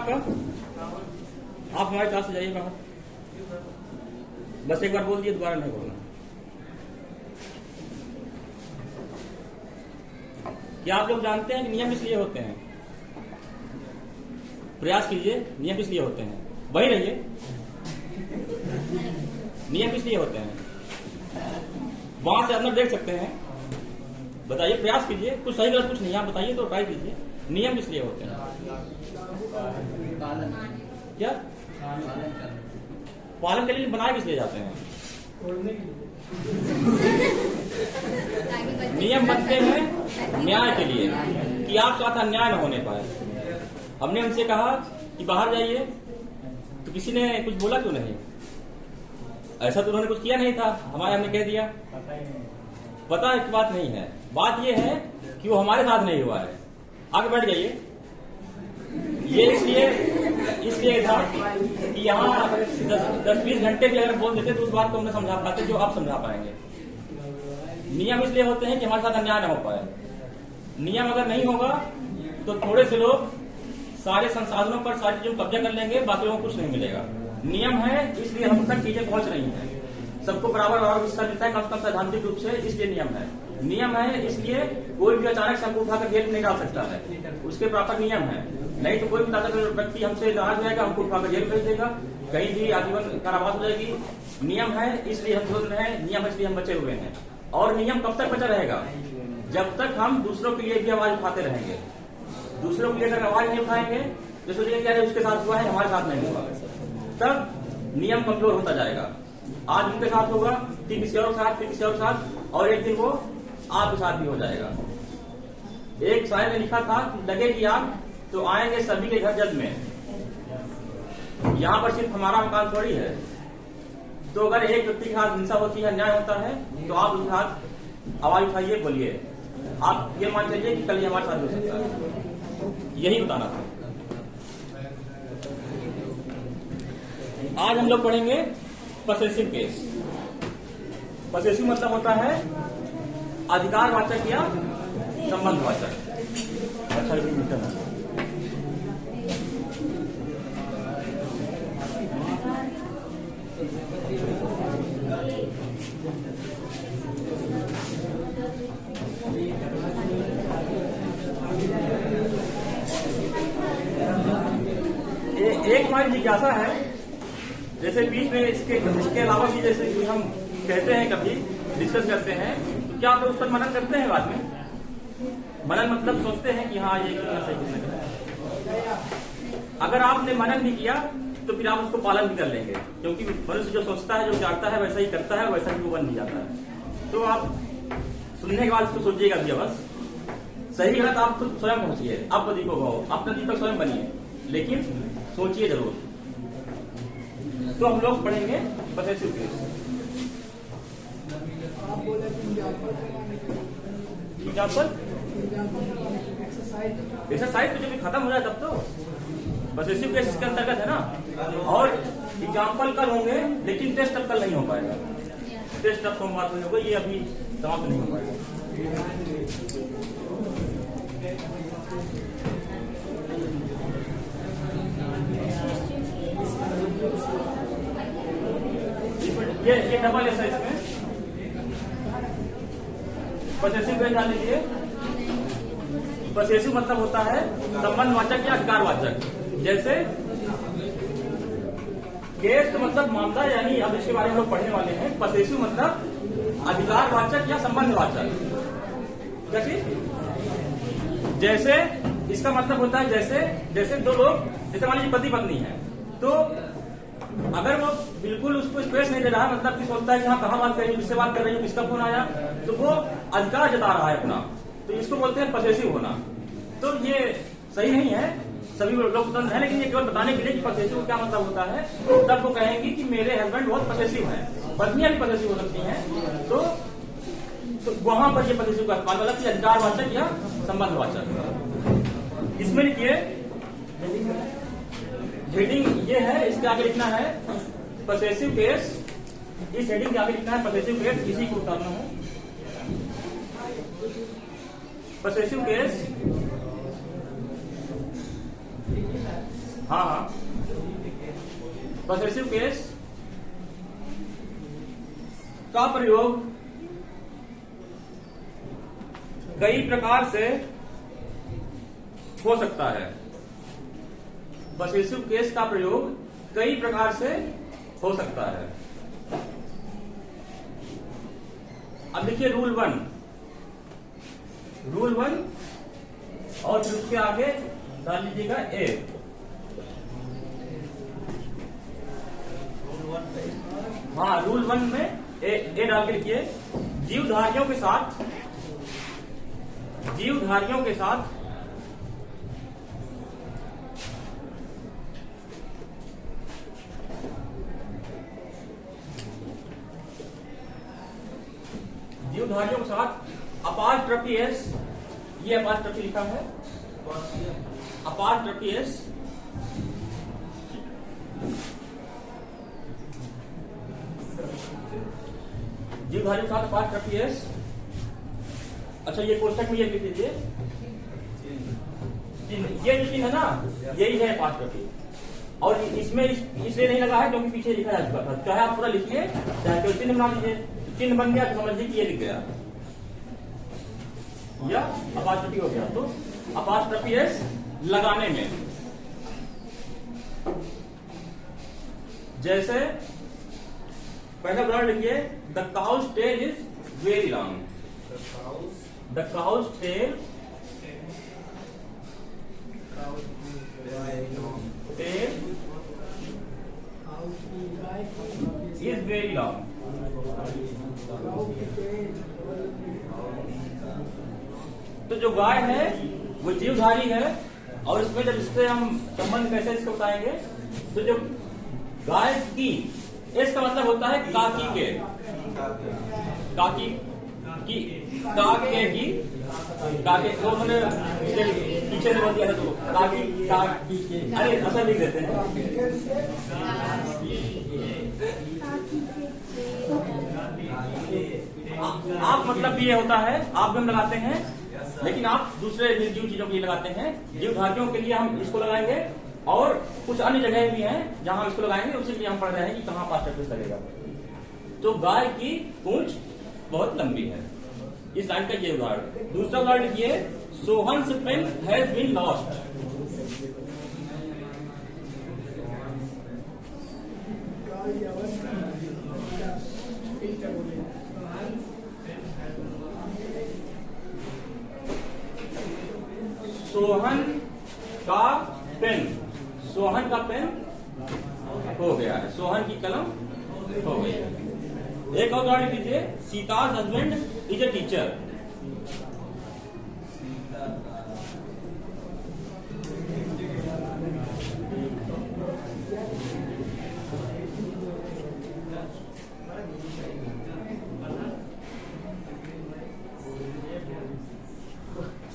आपका? आप हमारे क्लास से जाइए बाहर। बस एक बार बोल दिए, दोबारा नहीं बोलना। क्या आप लोग जानते हैं कि नियम इसलिए होते हैं? प्रयास कीजिए, नियम इसलिए होते हैं। वही रहिए, नियम इसलिए होते हैं। वहां से अंदर देख सकते हैं। बताइए, प्रयास कीजिए, कुछ सही गलत कुछ नहीं, आप बताइए तो ट्राई कीजिए। नियम इसलिए होते हैं। क्या पालन के लिए बनाए किस लिए जाते हैं? नियम बनते हैं न्याय के लिए, कि आपके साथ अन्याय न होने पाए। हमने उनसे कहा कि बाहर जाइए, तो किसी ने कुछ बोला क्यों नहीं? ऐसा तो उन्होंने कुछ किया नहीं था, हमारे हमने कह दिया। पता है कि बात नहीं है, बात यह है कि वो हमारे साथ नहीं हुआ है। आगे बैठ जाइए। ये इसलिए था कि यहाँ 10-20 घंटे भी अगर बोल देते तो उस बात को हमने समझा पाते जो आप समझा पाएंगे। नियम इसलिए होते हैं कि हमारे साथ अन्याय न हो पाए। नियम अगर नहीं होगा तो थोड़े से लोग सारे संसाधनों पर सारी चीजों कब्जा कर लेंगे, बाकी लोगों को कुछ नहीं मिलेगा। नियम है इसलिए हम तक चीजें पहुंच रही हैं, सबको बराबर हिस्सा मिलता है, कम से कम सैद्धांतिक रूप से, इसलिए नियम है। नियम है इसलिए कोई भी अचानक से हमको उठाकर जेल में नहीं डाल सकता है, उसके प्रॉपर नियम है। नहीं तो कोई भी ताकतवर व्यक्ति हमसे नाराज जाएगा, हमको उठाकर जेल भेज देगा, कहीं भी आजीवन कारावास हो जाएगी। नियम है इसलिए हम सोच रहे हैं, नियम इसलिए हम बचे हुए हैं। और नियम कब तक बचा रहेगा? जब तक हम दूसरों के लिए भी आवाज उठाते रहेंगे। दूसरों के लिए अगर आवाज नहीं उठाएंगे, जो सोचिए क्या उसके साथ हुआ है हमारे साथ नहीं हुआ, तब नियम कमजोर होता जाएगा। आज उनके साथ होगा, फिर किसी और साथ, फिर किसी और साथ, और एक दिन वो आपके साथ भी हो जाएगा। एक शायर ने लिखा था, लगेगी आग तो आएंगे सभी के घर जल्द में। यहाँ पर सिर्फ हमारा मकान थोड़ी है। तो अगर एक व्यक्ति के साथ हिंसा होती है, अन्याय होता है, तो आप उसके साथ आवाज उठाइए, बोलिए। आप ये मान चलिए कि कल ये हमारे साथ हो सकता है। यही बताना था। आज हम लोग पढ़ेंगे पसेसिव केस। पसेसिव मतलब होता है अधिकारवाचक या संबंधवाचक। अच्छा, एक हमारी जिज्ञासा है, जैसे बीच में इसके अलावा भी जैसे कि हम कहते हैं, कभी डिस्कस करते हैं, तो क्या आप उस पर मनन करते हैं? बाद में मनन मतलब सोचते हैं कि हाँ ये कितना सही कितना गलत। अगर आपने मनन भी किया तो फिर आप उसको पालन भी कर लेंगे, क्योंकि मनुष्य जो सोचता है, जो चाहता है, वैसा ही करता है, वैसा ही वो बन भी जाता है। तो आप सुनने के बाद इसको सोचिएगा भी, बस सही गलत आप खुद स्वयं पहुंचिए। आप दीपक हो, अपना दीपक स्वयं बनिए, लेकिन सोचिए जरूर। तो हम लोग पढ़ेंगे पसेसिव केस। एक्सरसाइज तो जब खत्म हो जाए तब तो पसेसिव केस इसके अंतर्गत है ना। और एग्जाम्पल कल होंगे, लेकिन टेस्ट अब कल नहीं हो पाएगा। टेस्ट अब सोमवार को होगा, ये अभी समाप्त नहीं हो पाएगा। ये डबल ऐसा इसमें पसेसिव केस डाल लीजिए। पसेसिव मतलब होता है संबंधवाचक या अधिकारवाचक। जैसे केस तो मतलब मामला, यानी अब इसके बारे में लोग पढ़ने वाले हैं। पसेसिव मतलब अधिकारवाचक या संबंधवाचक। कैसे? जैसे इसका मतलब होता है जैसे दो लोग, जैसे मान लीजिए पति पत्नी है, तो अगर वो बिल्कुल उसको स्पेस नहीं दे रहा, मतलब कि सोचता है कि हाँ कहाँ बात कर रही हूँ, किससे बात कर रही हूँ, किसका फोन आया, तो वो अधिकार जता रहा है अपना, तो इसको बोलते हैं पसेसिव होना। तो ये सही नहीं है, सभी लोग स्वतंत्र हैं, लेकिन ये केवल बताने के लिए कि पसेसिव क्या मतलब होता है। तब वो कहेंगी कि मेरे हस्बैंड बहुत पसेसिव है, पत्नियां भी पसेसिव हो सकती हैं। तो वहां पर ये पसेसिव का इस्तेमाल गलत, अधिकारवाचक या संबंधवाचक। इसमें लिखिए हेडिंग ये है, इसके आगे लिखना है पसेसिव केस। इस हेडिंग के आगे लिखना है पसेसिव केस, इसी को उतारना है। पसेसिव केस हाँ, पॉसेसिव केस का प्रयोग कई प्रकार से हो सकता है। पॉसेसिव केस का प्रयोग कई प्रकार से हो सकता है। अब देखिए रूल 1 और फिर उसके आगे डाल लीजिएगा ए। हाँ, रूल 1 में ए डाल के लिखिए, जीवधारियों के साथ जीवधारियों के साथ अपास्ट्रफी एस, ये अपास्ट्रफी लिखा है, अपास्ट्रफी एस जीवधारियों के साथ अपास्ट्रफी एस। अच्छा, ये कोष्टक में ये लिख दीजिए, ये जो चिन्ह है ना, यही है अपास्ट्रफी। और इसमें इसलिए नहीं लगा है क्योंकि पीछे लिखा जा चुका था। चाहे आप पूरा लिखिए, चाहे कोई चिन्ह बना दीजिए, चिन्ह बन गया तो समझिए कि ये लिख गया या अपास्ट्रफी हो गया। तो अपास्ट्रफी एस लगाने में, जैसे पहला उदाहरण लिखिए, the cow's tail is very long. The cow's tail is very long. तो जो गाय है वो जीवधारी है, और इसमें जब इससे हम संबंध कैसे इसको बताएंगे, तो जो गाय की, इसका मतलब होता है काकी के, काकी की, काके की, काके को मैंने पीछे से बोल दिया था, तो काकी काकी के, अरे असल लिख देते हैं। आप मतलब भी ये होता है, आप भी हम लगाते हैं, लेकिन आप दूसरे निर्जीव चीजों के लिए लगाते हैं। जीवधारियों के लिए हम इसको लगाएंगे, और कुछ अन्य जगह भी हैं जहां हम इसको लगाएंगे, उसी लिए हम पढ़ रहे हैं कि कहां अपास्ट्रफी लगेगा। तो गाय की पूंछ बहुत लंबी है, इस लाइन का ये उदाहरण। दूसरा उदाहरण लिखिए, Sohan's pen has been lost. Sohan का पेन, सोहन का पेन हो गया है, सोहन की कलम हो गई है। एक और उदाहरण लीजिए, Sita's husband is a teacher.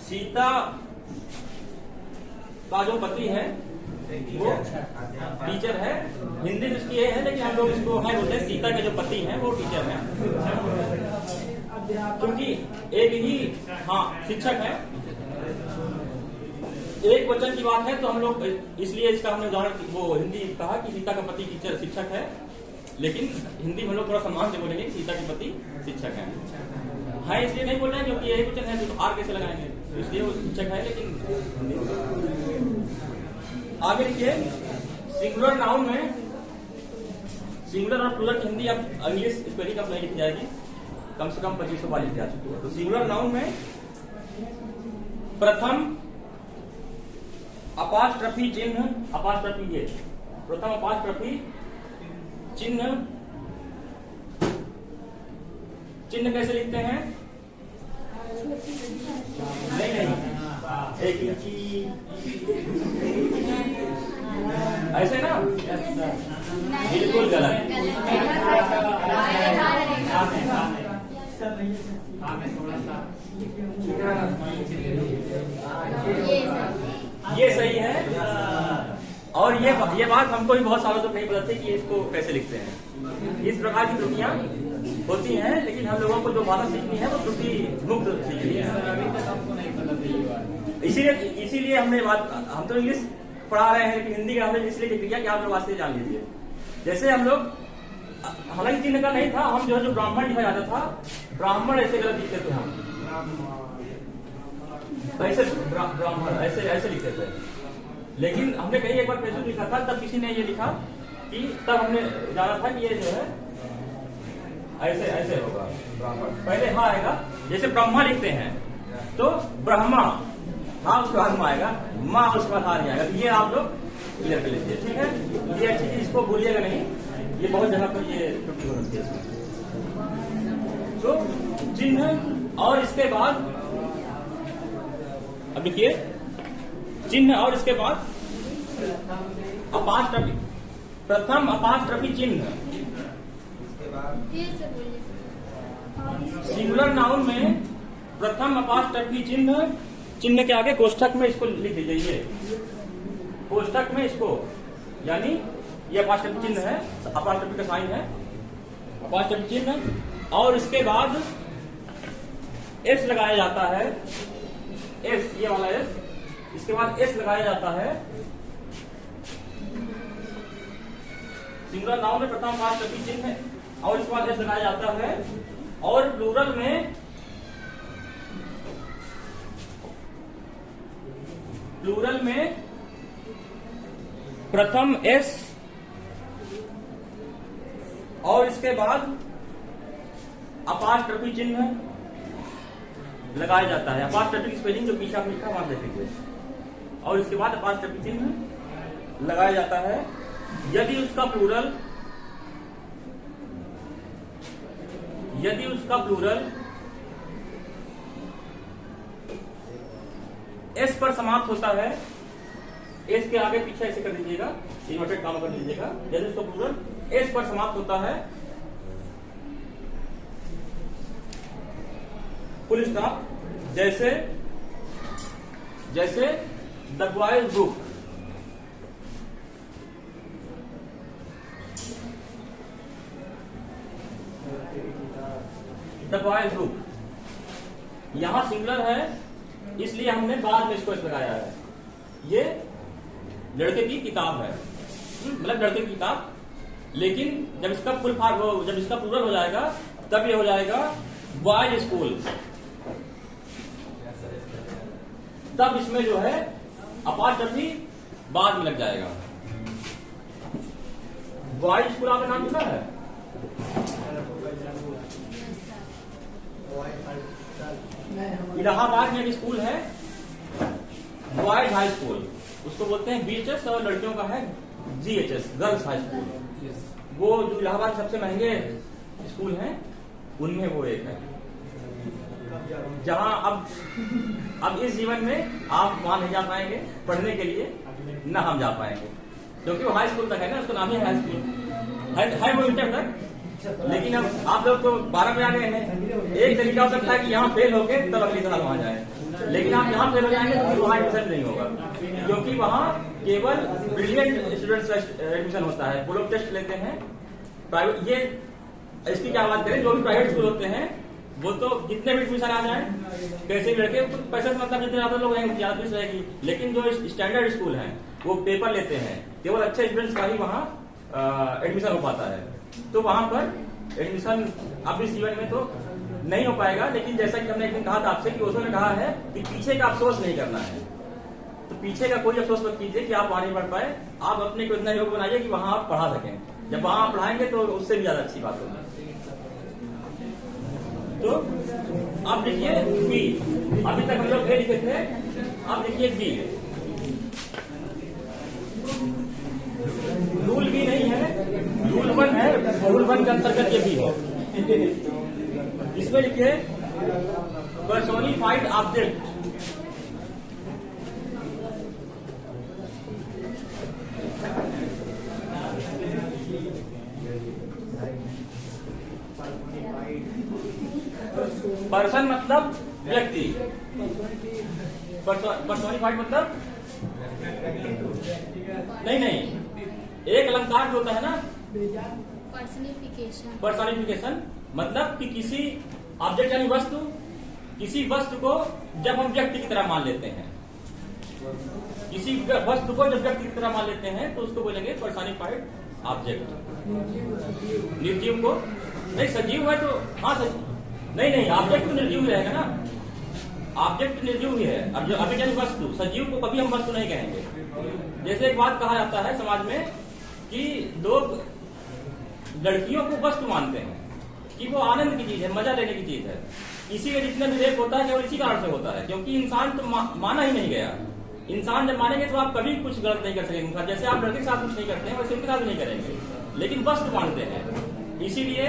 Sita का जो पति है वो टीचर है। हिंदी में इसकी ये है, लेकिन हम लोग इसको है बोलते हैं सीता के जो पति हैं वो टीचर हैं, क्योंकि एक ही शिक्षक है। एक वचन की बात है तो हम लोग इसलिए इसका हमने उदाहरण वो हिंदी कहा कि सीता का पति टीचर शिक्षक है, लेकिन हिंदी में हम लोग थोड़ा सम्मान से बोलेंगे सीता के पति शिक्षक है। इसलिए नहीं बोल रहे हैं क्योंकि एक वचन है, तो आर कैसे लगाएंगे, इसलिए वो शिक्षक है। लेकिन आगे लिखिए, सिंगुलर नाउन में सिंगुलर और प्लूरल हिंदी अब इंग्लिश स्पेलिंग अब नहीं लिखी जाएगी, कम से कम 2500 बार लिखी जा चुकी है। तो सिंगुलर नाउन में प्रथम अपास्ट्रफी चिन्ह, अपास्ट्रफी ये प्रथम अपास्ट्रफी चिन्ह, चिन्ह कैसे लिखते हैं? नहीं एक ऐसे ना, बिल्कुल गलत। ये सही है, और ये बात हमको भी बहुत सालों तक नहीं पता थी कि इसको कैसे लिखते हैं। इस प्रकार की त्रुटियां होती हैं, लेकिन हम लोगों को जो भाषा सीखनी है वो त्रुटि मुक्त सीखनी है। इसीलिए हमने बात, हम तो इंग्लिश पढ़ा रहे हैं, लेकिन हिंदी का हमने इसलिए लिख दिया कि आप लोग वास्ते जान लीजिए। जैसे हम लोग, हालांकि चिन्ह का नहीं था, हम जो ब्राह्मण लिखा जाता था, ब्राह्मण ऐसे गलत लिखते थे हम, ऐसे ब्राह्मण ऐसे लिखते थे। लेकिन हमने कहीं एक बार फेसबुक लिखा था, तब किसी ने ये लिखा कि तब हमने जाना था कि ये जो है ऐसे होगा ब्राह्मण, पहले हाँ आएगा। जैसे ब्रह्मा लिखते हैं तो ब्रह्मा, हाँ उसके बाद में आएगा, माँ उसके बाद हाँ नहीं आएगा। ये आप लोग क्लियर कर लीजिए, ठीक है। ये अच्छी चीज, इसको भूलिएगा नहीं, ये बहुत जगह पर ये त्रुटि होती है इसमें। तो चिन्ह, और इसके बाद अब देखिए चिन्ह, और इसके बाद अपास्ट्रफी, प्रथम अपास्ट्रफी चिन्ह। सिंगुलर नाउन में प्रथम अपास्ट्रफी चिन्ह, चिन्ह के आगे कोष्ठक में इसको लिख दीजिए, कोष्ठक में इसको, यानी ये अपास्ट्रफी चिन्ह है, अपास्ट्रफी का साइन है, अपास्ट्रफी चिन्ह। और इसके बाद एस लगाया जाता है, एस, ये वाला एस, इसके बाद एस लगाया जाता है। सिंगुलर नाउन में प्रथम अपास्ट्रफी चिन्ह है और इसके बाद एस लगाया जाता है। और प्लूरल में प्रथम एस और इसके बाद अपास्ट्रफी चिन्ह लगाया जाता है। अपास्ट्रफी की स्पेलिंग जो पीछे आप लिखा वहां देख लीजिए। और इसके बाद अपास्ट्रफी चिन्ह लगाया जाता है यदि उसका प्लूरल एस पर समाप्त होता है। एस के आगे पीछे ऐसे कर दीजिएगा, इन्वर्टेड काम कर दीजिएगा। यदि उसका प्लूरल एस पर समाप्त होता है, फुल स्टॉप, जैसे the boys book, the boys book, यहां सिंगुलर है इसलिए हमने बाद में इसको लगाया है। ये लड़के की किताब है, मतलब लड़के की किताब। लेकिन जब इसका फुल फॉर्म, जब इसका प्लूरल हो जाएगा तब ये हो जाएगा बॉयज स्कूल। तब इसमें जो है अपास्ट्रफी बाद में लग जाएगा। बॉयज स्कूल आपने नाम सुना है? इलाहाबाद में एक स्कूल है बॉयज हाई स्कूल, उसको बोलते हैं बीएचएस, और लड़कियों का है जीएचएस, गर्ल्स हाई स्कूल। वो जो इलाहाबाद सबसे महंगे स्कूल हैं उनमें वो एक है, जहां अब इस जीवन में आप वहां नहीं जा पाएंगे पढ़ने के लिए, न हम जा पाएंगे, क्योंकि वो हाई स्कूल तक है ना, उसका नाम ही हाई स्कूल है वो इंटर तक। लेकिन अब आप लोग तो 12 में आ गए हैं। एक तरीका हो सकता है कि यहाँ फेल होके तब अगली साल वहां जाए, लेकिन आप यहाँ फेल हो जाएंगे तो फिर वहां एडमिशन नहीं होगा, क्योंकि वहां केवल ब्रिलियंट स्टूडेंट्स का एडमिशन होता है। वो लोग टेस्ट लेते हैं प्राइवेट, ये इसकी क्या बात करें, जो भी प्राइवेट स्कूल होते हैं वो तो कितने भी एडमिशन आ जाए, कैसे भी लड़के, पैसे से मतलब जितने ज्यादा लोग रहेंगे ज्यादा फीस रहेगी। लेकिन जो स्टैंडर्ड स्कूल है वो पेपर लेते हैं, केवल अच्छे स्टूडेंट्स का ही वहाँ एडमिशन हो पाता है। तो वहां पर एडमिशन अब इस जीवन में तो नहीं हो पाएगा। लेकिन जैसा कि हमने एक दिन कहा था आपसे कि उसने कहा है कि पीछे का अफसोस नहीं करना है, तो पीछे का कोई अफसोस मत कीजिए कि आप वहां नहीं पढ़ पाए। आप अपने को इतना योग्य बनाइए कि वहां आप पढ़ा सकें। जब वहां आप पढ़ाएंगे तो उससे भी ज्यादा अच्छी बात होगी। तो अब देखिए बी, अभी तक हम लोग ए लिखे थे, अब देखिए बी। रूल भी नहीं है, रूल 1 है, रूल 1 के अंतर्गत ये भी है। इसमें लिखिए पर्सोनिफाइड ऑब्जेक्ट, पर्सन मतलब व्यक्ति, पर्सोनिफाइड मतलब नहीं, एक अलंकार जो होता है ना पर्सनिफिकेशन, मतलब कि किसी ऑब्जेक्ट यानी वस्तु, किसी वस्तु को जब हम व्यक्ति की तरह मान लेते हैं किसी वस्तु को जब व्यक्ति की तरह मान लेते हैं तो उसको बोलेंगे पर्सनिफाइड ऑब्जेक्ट। निर्जीव को नहीं, सजीव है तो हाँ नहीं ऑब्जेक्ट तो निर्जीव ही रहेगा ना, ऑब्जेक्ट निर्जीव ही है। अब जो अभी जैसे वस्तु, सजीव को कभी हम वस्तु नहीं कहेंगे। जैसे एक बात कहा जाता है समाज में कि लोग लड़कियों को वस्तु मानते हैं कि वो आनंद की चीज है, मजा लेने की चीज है। इसी का जितना भी रेप होता है केवल इसी कारण से होता है, क्योंकि इंसान तो माना ही नहीं गया। इंसान जब मानेंगे तो आप कभी कुछ गलत नहीं कर सकेंगे। जैसे आप लड़के के साथ कुछ नहीं करते हैं वैसे उनके साथ भी नहीं करेंगे, लेकिन वस्तु मानते हैं। इसीलिए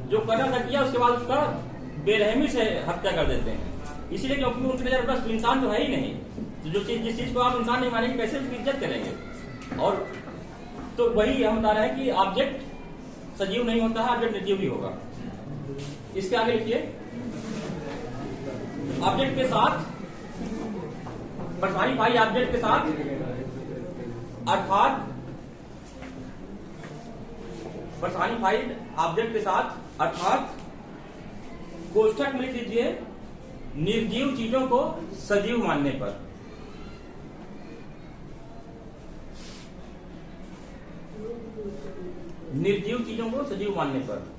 जो करना था किया, उसके बाद उसका बेरहमी से हत्या कर देते हैं। इसीलिए क्योंकि उनकी नजर वस्तु, इंसान तो है ही नहीं। तो जो चीज, जिस चीज को आप इंसान नहीं मानेंगे कैसे उसकी इज्जत करेंगे। और तो वही हम बता रहे हैं कि ऑब्जेक्ट सजीव नहीं होता है, ऑब्जेक्ट निर्जीव भी होगा। इसके आगे लिखिए, ऑब्जेक्ट के साथ पर्सनिफाई ऑब्जेक्ट के साथ अर्थात पर्सनिफाइड ऑब्जेक्ट के साथ अर्थात कोष्ठक में लिख लीजिए निर्जीव चीजों को सजीव मानने पर। निर्जीव चीजों को सजीव मानने पर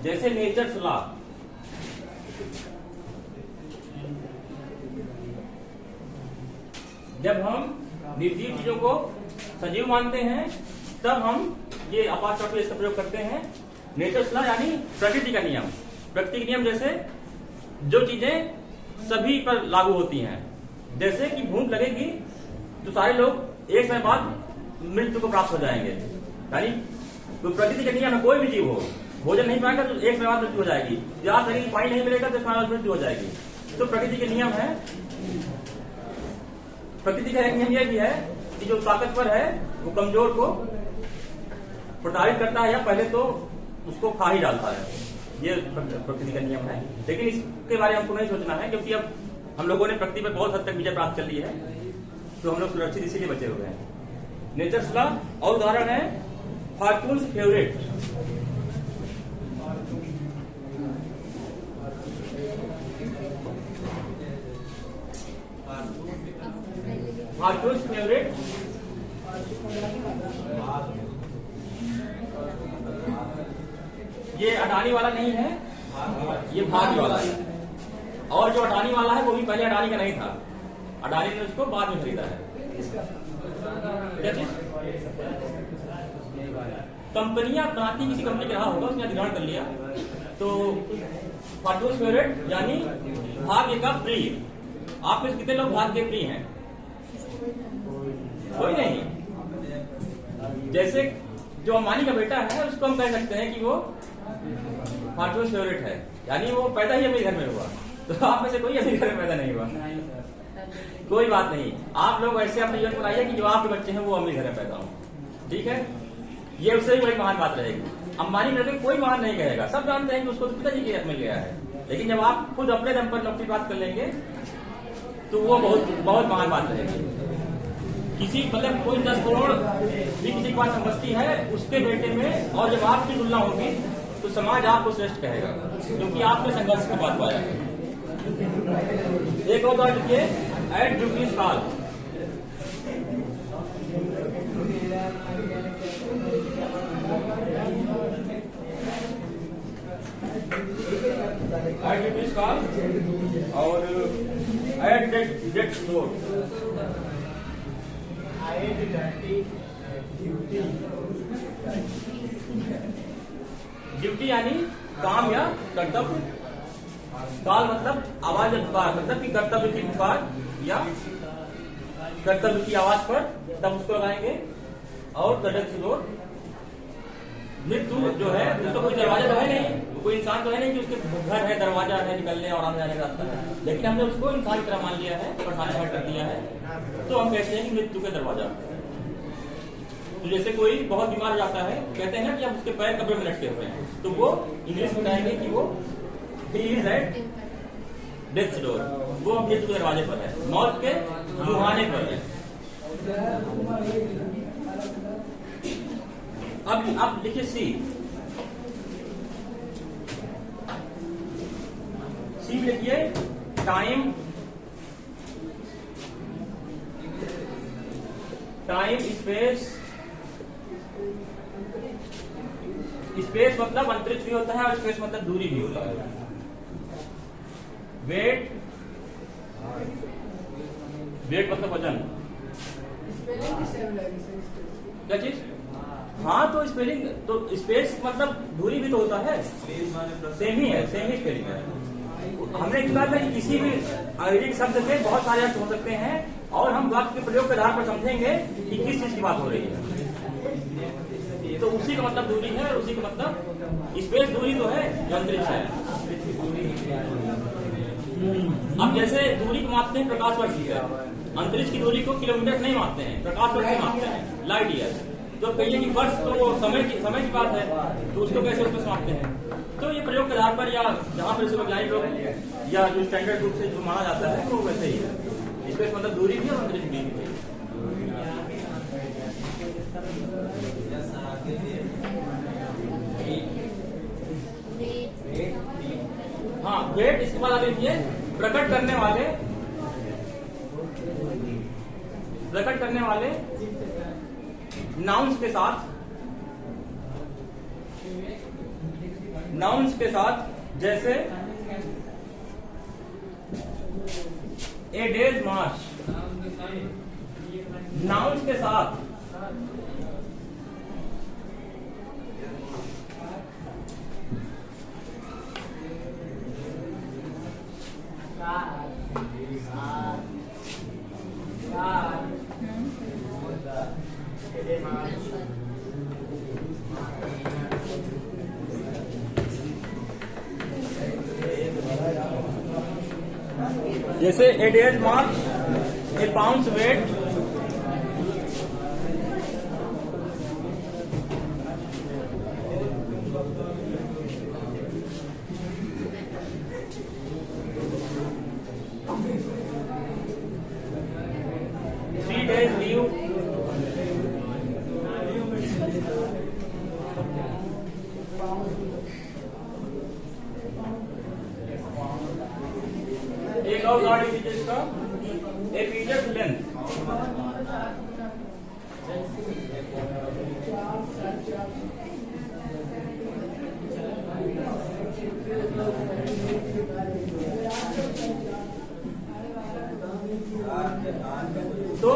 जैसे नेचर्स लॉ, जब हम निर्जीव चीजों को सजीव मानते हैं तब हम ये अपास्ट्रोफी इसका प्रयोग करते हैं। नेचर्स लॉ यानी प्रकृति का नियम। प्रकृति के नियम जैसे जो चीजें सभी पर लागू होती हैं, जैसे कि भूख लगेगी तो सारे लोग एक समय बाद मृत्यु को प्राप्त हो जाएंगे। यानी तो प्रकृति के नियम में कोई भी जीव हो, भोजन नहीं पाएगा तो एक समय बाद मृत्यु हो जाएगी, या शरीर पानी नहीं मिलेगा तो बाद मृत्यु हो जाएगी। तो प्रकृति के नियम है। प्रकृति का एक नियम यह भी है कि जो ताकतवर है वो कमजोर को प्रताड़ित करता है या पहले तो उसको खा ही डालता है। ये प्रकृति का नियम है। लेकिन इसके बारे में हमको नहीं सोचना है, क्योंकि अब हम लोगों ने प्रकृति पर बहुत हद तक विजय प्राप्त कर ली है, तो हम लोग सुरक्षित इसीलिए बचे हुए हैं। नेचर्स लॉ और उदाहरण है फॉर्चून्स फेवरेट। फॉर्चून्स फेवरेट ये अडानी वाला नहीं है, ये भाग्य वाला है। और जो अडानी वाला है वो भी पहले अडानी का नहीं था, अडानी ने उसको बाद में खरीदा है। कंपनियां बनाती, किसी कंपनी का रहा होगा, उसने अधिग्रहण कर लिया, तो फॉर्चून्स फेवरेट यानी भाग्य का प्रिय। आप में कितने लोग भाग्य के प्रिय हैं? कोई नहीं। जैसे जो अंबानी का बेटा है उसको हम कह सकते हैं कि वो फॉर्चून्स फेवरेट है, यानी वो पैदा ही अपने घर में हुआ। तो आप में से कोई अपने घर में पैदा नहीं हुआ, कोई बात नहीं। आप लोग ऐसे अपने जीवन बनाइए कि जो आपके बच्चे हैं वो अपने घर में पैदा हो, ठीक है। ये उससे भी बड़ी महान बात रहेगी। अंबानी बेटे कोई महान नहीं कहेगा, सब जानते हैं कि उसको पिताजी के मिल गया है, लेकिन जब आप खुद अपने दम पर नौकरी बात कर लेंगे तो वो बहुत महान बात रहेगी। किसी मतलब कोई 10 करोड़ भी किसी के पास संपत्ति है उसके बेटे में, और जब आपकी तुलना होगी तो समाज आपको श्रेष्ठ कहेगा, क्योंकि आपने संघर्ष की बात पाया है। एक और बात लिखिए, एट जुबली साल। एट जुबली साल और एट डेट स्टोर। ड्यूटी यानी काम या कर्तव्य। काल मतलब आवाज या पुकार, मतलब कि कर्तव्य की पुकार या कर्तव्य की आवाज पर तब उसको लगाएंगे। और मृत्यु जो है उसका कोई दरवाजा तो है नहीं, कोई इंसान तो है नहीं कि उसके घर है, दरवाजा है निकलने और आने जाने का रास्ता है, लेकिन हमने उसको इंसान की तरह मान लिया है, परेशान कर दिया है, तो हम कहते हैं कि मृत्यु के दरवाजा। तो जैसे कोई बहुत बीमार हो जाता है, कहते हैं ना कि अब उसके पैर कब्र में लटके हुए हैं, तो वो इंग्लिश में कहेंगे कि वो he is at death door, वो मृत्यु के दरवाजे पर है, मौत के मुहाने पर है। अब लिखिए सी लिखिए टाइम स्पेस मतलब अंतरिक्ष भी होता है और स्पेस मतलब दूरी भी होता है। वेट मतलब वजन। क्या चीज? हाँ तो स्पेलिंग तो स्पेस मतलब दूरी भी तो होता है, सेम ही स्पेलिंग है। हमने इस बात में किसी भी अंग्रेजी शब्द से बहुत सारे अर्थ हो सकते हैं और हम वाक्य के प्रयोग के आधार पर समझेंगे कि किस चीज की बात हो रही है। तो उसी का मतलब दूरी है और उसी का मतलब स्पेस दूरी तो है जो अंतरिक्ष है। अब जैसे दूरी को मापते हैं प्रकाश वर्ष से, अंतरिक्ष की दूरी को किलोमीटर नहीं मापते हैं, प्रकाश वर्ष से मापते हैं, लाइट ईयर। तो कहिए कि वर्ष तो समय की बात है, तो उसको कैसे उसमें मापते हैं? तो ये प्रयोग के आधार पर या जहाँ पर वैज्ञानिक लोग या जो स्टैंडर्ड रूप से जो माना जाता है वो वैसे ही है। स्पेस मतलब दूरी भी और अंतरिक्ष भी। हाँ वेट, इसके बाद आ लीजिए प्रकट करने वाले नाउन्स के साथ जैसे ए डेज मार्च, नाउन्स के साथ जैसे ए डेज मार्च, ए पाउंड्स वेट, एक और गाड़ी लीजिए इसका, ए मीटर लेंथ, तो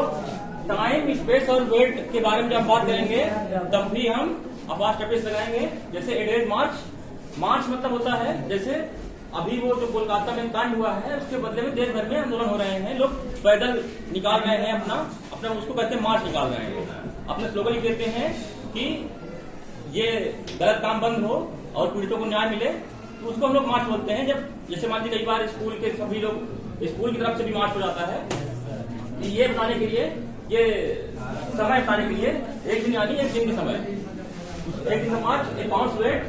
टाइम, स्पेस और वेट के बारे में जब बात करेंगे तब भी हम अपास्ट्रोफिस लगाएंगे। जैसे ए डेज मार्च, मार्च मतलब होता है जैसे अभी वो जो कोलकाता में कांड हुआ है उसके बदले में देश भर में आंदोलन हो रहे हैं, लोग पैदल निकाल रहे हैं अपना उसको कहते हैं मार्च निकाल रहे हैं। अपने स्लोगन लिख देते हैं कि ये गलत काम बंद हो और पीड़ितों को न्याय मिले, तो उसको हम लोग मार्च बोलते हैं। जब जैसे मान लीजिए कई बार स्कूल के सभी लोग, स्कूल की तरफ से भी मार्च हो जाता है, ये बताने के लिए, ये समय बताने के लिए एक दिन यानी एक दिन का समय, एक दिन का मार्च। ए पाउंड वेट,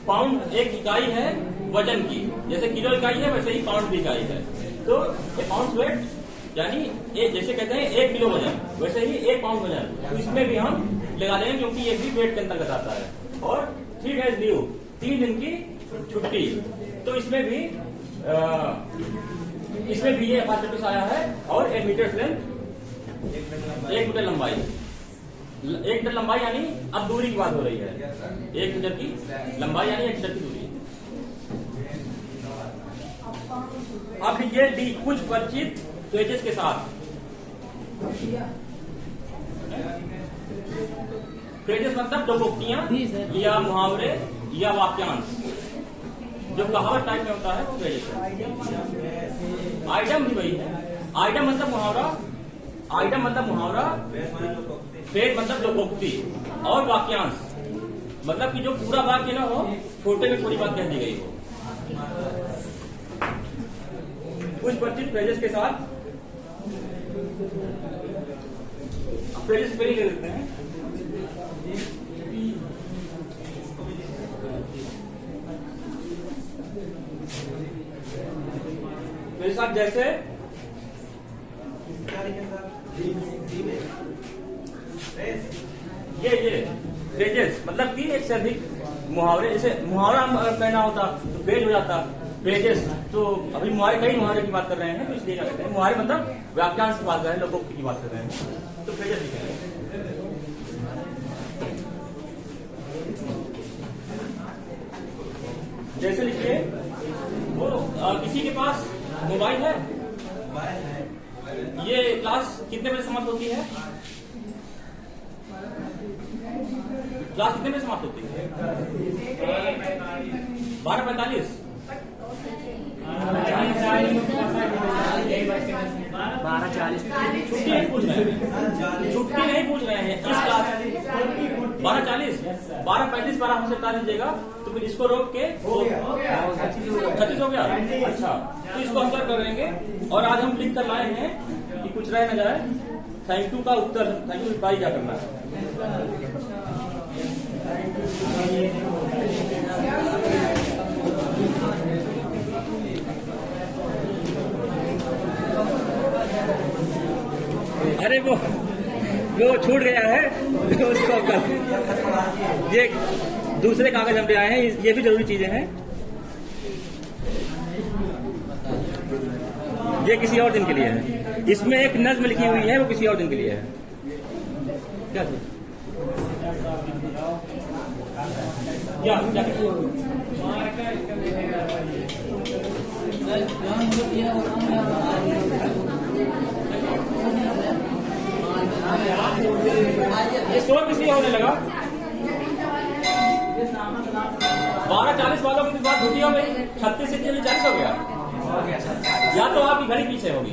पाउंड एक इकाई है वजन की, जैसे किलो इकाई है वैसे ही पाउंड भी इकाई है। तो ए पाउंड वेट यानी जैसे कहते हैं 1 किलो वजन, वैसे ही 1 पाउंड वजन, तो इसमें भी हम लगा देंगे क्योंकि ये भी वेट के अंतर्गत आता है। और 3 days लीव, 3 दिन की छुट्टी, तो इसमें भी ये अपास्ट्रोफिस आया है। और 1 मीटर लेंथ, 1 मीटर लंबाई, 1 मीटर लंबाई यानी अब दूरी की बात हो रही है, 1 मीटर की लंबाई यानी 1 मीटर की दूरी। अब ये डी, कुछ परिचित पेजेस के साथ, पेजेस मतलब डोकोक्तियां या मुहावरे या वाक्यांश जो कहावत टाइप में होता है वो पेजेस है। आइटम भी वही है, आइटम मतलब मुहावरा, पेज मतलब डोकोक्ति, और वाक्यांश मतलब कि जो पूरा वाक्य ना हो, छोटे में पूरी बात कह दी गई हो। कुछ परिचित पेजेस के साथ पेजेस पे ही ले लेते हैं। मेरे साथ जैसे ये फ्रेजेस मतलब कि एक से अधिक मुहावरे। जैसे मुहावरा हम अगर कहना होता तो फ्रेज हो जाता, फ्रेजेस। तो अभी कई मुहावरे की बात कर रहे हैं, तो इसलिए क्या कहते हैं मुहावरे मतलब वाक्यांश की बात कर रहे हैं, लोकोक्ति की बात कर रहे हैं, तो फ्रेजेस लिखेंगे। जैसे लिखिए वो किसी के पास मोबाइल है, ये क्लास कितने बजे समाप्त होती है? क्लास कितने बजे समाप्त होती है? 12:45। 12:40। छुट्टी नहीं पूछ रहे हैं, छुट्टी नहीं पूछ रहे हैं। इस क्लास 12:40, 12:35, 12:45 लीजिएगा तो फिर इसको रोक के 36 हो गया। अच्छा, तो इसको हम क्या करेंगे, और आज हम लिख कर लाए हैं कि कुछ रह न जाए। थैंक यू का उत्तर, थैंक यू रिप्लाई क्या करना है? अरे वो छूट गया है, उसको कल ये दूसरे कागज हम ले आए हैं, ये भी जरूरी चीजें हैं। ये किसी और दिन के लिए है, इसमें एक नज्म लिखी हुई है, वो किसी और दिन के लिए है। क्या ये शोर किसलिए होने लगा? 12:40 वालों की बात छुट्टी हो गई, 36 से 40 हो गया, या तो आपकी घड़ी पीछे होगी।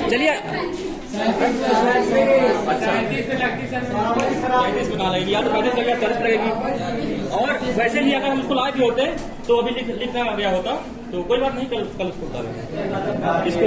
चलिए अच्छा 35 में कहा लगेगी, या तो 35 लगेगा, 40 लगेगी। और वैसे भी अगर हम उसको लाए भी होते तो अभी लिखना गया होता, तो कोई बात नहीं, कल उसको उतारेंगे इसको।